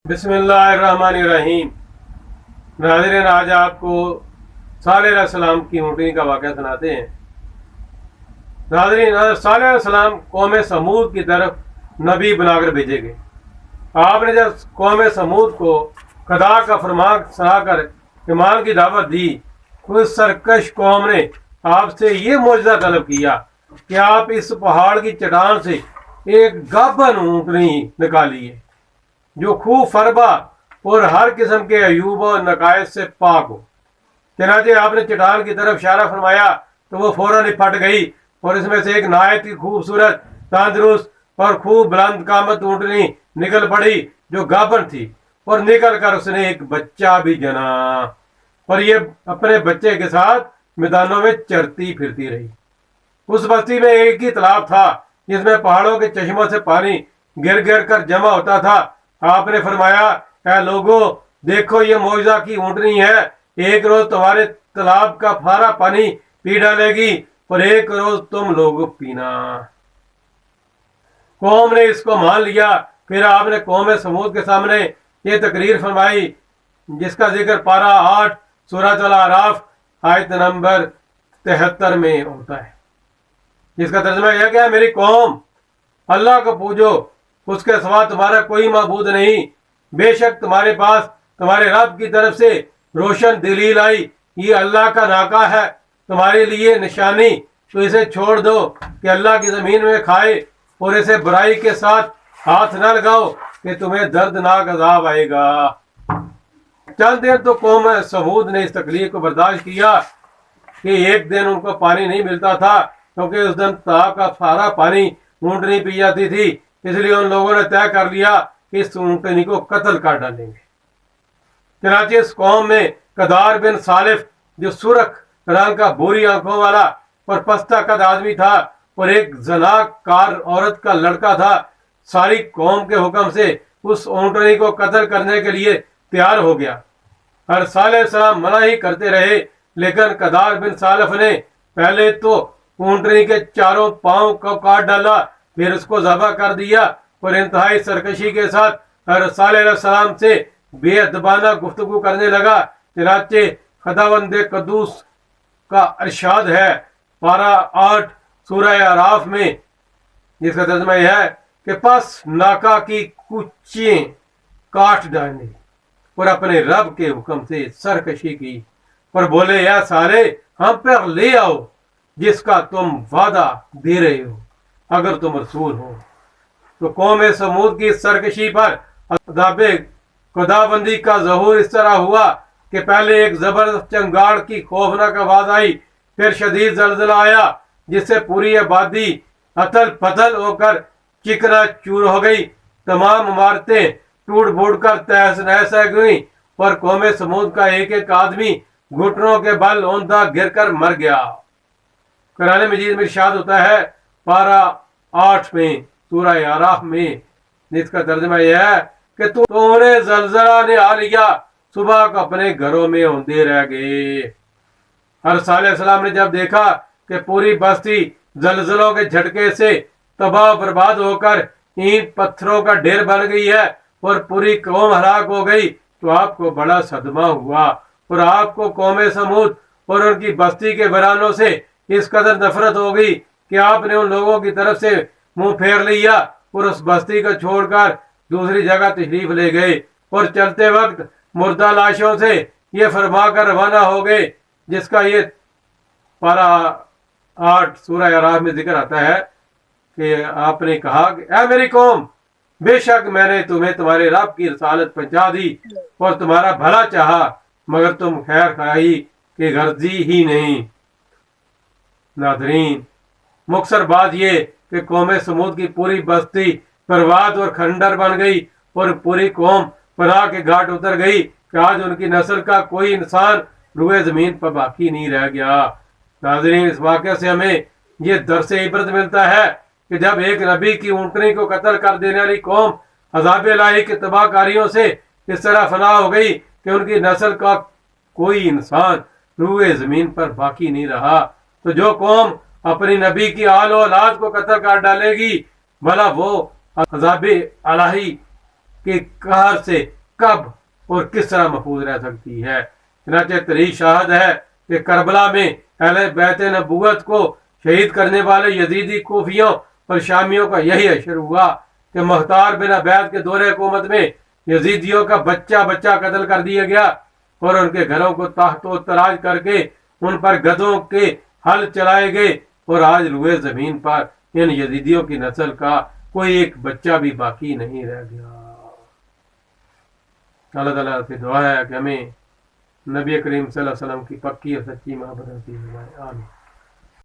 बिस्मिल्लाहिर्रहमानिर्रहीम। नाज़रीन, आज आपको सालेह अलैहिस्सलाम की ऊँटनी का वाक़या सुनाते हैं। नाज़रीन, सालेह अलैहिस्सलाम कौम समूद की तरफ नबी बनाकर भेजे गए। आपने जब कौम समूद को खुदा का फरमान सुनाकर ईमान की दावत दी, उस सरकश कौम ने आपसे ये मौजज़ा तलब किया कि आप इस पहाड़ की चट्टान से एक गाभन ऊँटनी निकालिए जो खूब फरबा और हर किस्म के अयूब और नकायद से पाक हो। चनाचे आपने चट्टान की तरफ इशारा फरमाया तो वो फौरन ही फट गई और इसमें से एक नहायत ही खूबसूरत, तंदुरुस्त और खूब बुलंद कामत ऊँटनी निकल पड़ी जो गाभन थी, और निकल कर उसने एक बच्चा भी जना और ये अपने बच्चे के साथ मैदानों में चरती फिरती रही। उस बस्ती में एक ही तालाब था जिसमें पहाड़ों के चश्मों से पानी गिर गिर कर जमा होता था। आपने फरमाया, ऐ लोगो, देखो ये मौजज़ा की ऊँटनी है। एक रोज तुम्हारे तालाब का सारा पानी पी डालेगी और एक रोज तुम लोग पीना। कौम ने इसको मान लिया। फिर आपने कौम समूद के सामने ये तकरीर फरमाई जिसका जिक्र पारा 8 सूरह अल आराफ आयत नंबर 73 में होता है, जिसका तर्जुमा यह क्या है, मेरी कौम, अल्लाह को पूजो, उसके सिवा तुम्हारा कोई माबूद नहीं। बेशक तुम्हारे पास तुम्हारे रब की तरफ से रोशन दलील आई, ये अल्लाह का नाका है तुम्हारे लिए निशानी, तो इसे छोड़ दो कि अल्लाह की ज़मीन में खाए और इसे बुराई के साथ हाथ न लगाओ कि तुम्हें दर्दनाक अजाब आएगा। चंद देर तो कौम समूद ने इस तकलीफ को बर्दाश्त किया कि एक दिन उनको पानी नहीं मिलता था, क्योंकि उस दिन तालाब का सारा पानी ऊँटनी पी जाती थी। इसलिए उन लोगों ने तय कर लिया कि इस ऊँटनी को कत्ल कर डालेंगे। चनाचे इस कौम में कदार बिन सालिफ, जो सुरख रंग का बुरी आंखों वाला और पस्ता कद आदमी था और एक जनाकार औरत का लड़का था, सारी कौम के हुक्म से उस ऊँटनी को कत्ल करने के लिए तैयार हो गया। हर सालेह मना ही करते रहे, लेकिन कदार बिन सालिफ ने पहले तो ऊँटनी के चारों पांव को काट डाला, फिर उसको ज़बह कर दिया और इंतहाई सरकशी के साथ सालेह से बेअदबाना गुफ्तगू करने लगा। चनाचे खुदावंद कद्दूस का इरशाद है पारा 8 सूरह आराफ में, जिसका तर्जुमा यह है कि पस नाका की कुच्चियां काट डाली और अपने रब के हुक्म से सरकशी की और बोले, या साले, हम पर ले आओ जिसका तुम वादा दे रहे हो अगर तुम रसूल हो। तो कौम समूद की सरकशी पर अज़ाबे खुदाबंदी का ज़हूर इस तरह हुआ कि पहले एक जबरदस्त चंगाड़ की खौफनाक आवाज आई, फिर शदीद जलजला आया जिससे पूरी आबादी अतल पतल होकर चिकना चूर हो गई। तमाम इमारतें टूट फूट कर तहस नहस गई और कौम समूद का एक एक आदमी घुटनों के बल औंधा गिर कर मर गया। कुरान मजीद में इरशाद होता है पारा 8 में सूरह आराफ में, जिसका तर्जुमा यह है कि उन्हें जलजला ने आ लिया, सुबह को अपने घरों में औंधे रह गए। हर सालेह ने जब देखा कि पूरी बस्ती जलजलों के झटके से तबाह बर्बाद होकर ईंट पत्थरों का ढेर बन गई है और पूरी कौम हलाक हो गई, तो आपको बड़ा सदमा हुआ और आपको कौम समूद और उनकी बस्ती के बरानों से इस कदर नफरत हो गई कि आपने उन लोगों की तरफ से मुंह फेर लिया और उस बस्ती को छोड़कर दूसरी जगह तशरीफ ले गए और चलते वक्त मुर्दा लाशों से ये फरमा कर रवाना हो गए, जिसका ये पारा 8 सूरह आराफ में जिक्र आता है कि आपने कहा कि ऐ मेरी कौम, बेशक मैंने तुम्हें तुम्हारे रब की रसालत पहुंचा दी और तुम्हारा भला चाहा, मगर तुम खैर खाही कि गर्जी ही नहीं। नादरीन, मुख्तसर बात ये कि कौम समूद की पूरी बस्ती बर्बाद और खंडर बन गई और पूरी कौम पनाह के घाट उतर गई कि आज उनकी नस्ल का कोई इंसान रुए जमीन पर बाकी नहीं रह गया। नाज़रीन, इस वाक़े से हमें ये दर्स इबरत मिलता है कि जब एक नबी की ऊँटनी को कत्ल कर देने वाली कौम अज़ाब इलाही की तबाहकारियों से इस तरह फना हो गई कि उनकी नस्ल का कोई इंसान रुए जमीन पर बाकी नहीं रहा, तो जो कौम अपनी नबी की आल औलाद को कत्ल कर डालेगी, भला वो अज़ाब इलाही کہ قہر سے کب اور کس طرح محفوظ رہ سکتی ہے۔ چنانچہ تاریخ شاہد ہے کہ کربلا میں اہل بیت نبوت کو شہید کرنے والے یزیدی کوفیوں اور شامیوں کا یہی اشر ہوا کہ مختار بن عبید کے دور حکومت میں یزیدیوں کا بچہ بچہ قتل کر دیا گیا اور ان کے گھروں کو تحت و تراج کر کے ان پر گدھوں کے ہل چلائے گئے، اور آج روئے زمین پر ان یزیدیوں کی نسل کا کوئی ایک بچہ بھی باقی نہیں رہ گیا۔ اللہ تعالیٰ سے دعا ہے کہ ہمیں نبی کریم صلی اللہ علیہ وسلم کی پکی اور سچی محبت نصیب فرمائے، آمین۔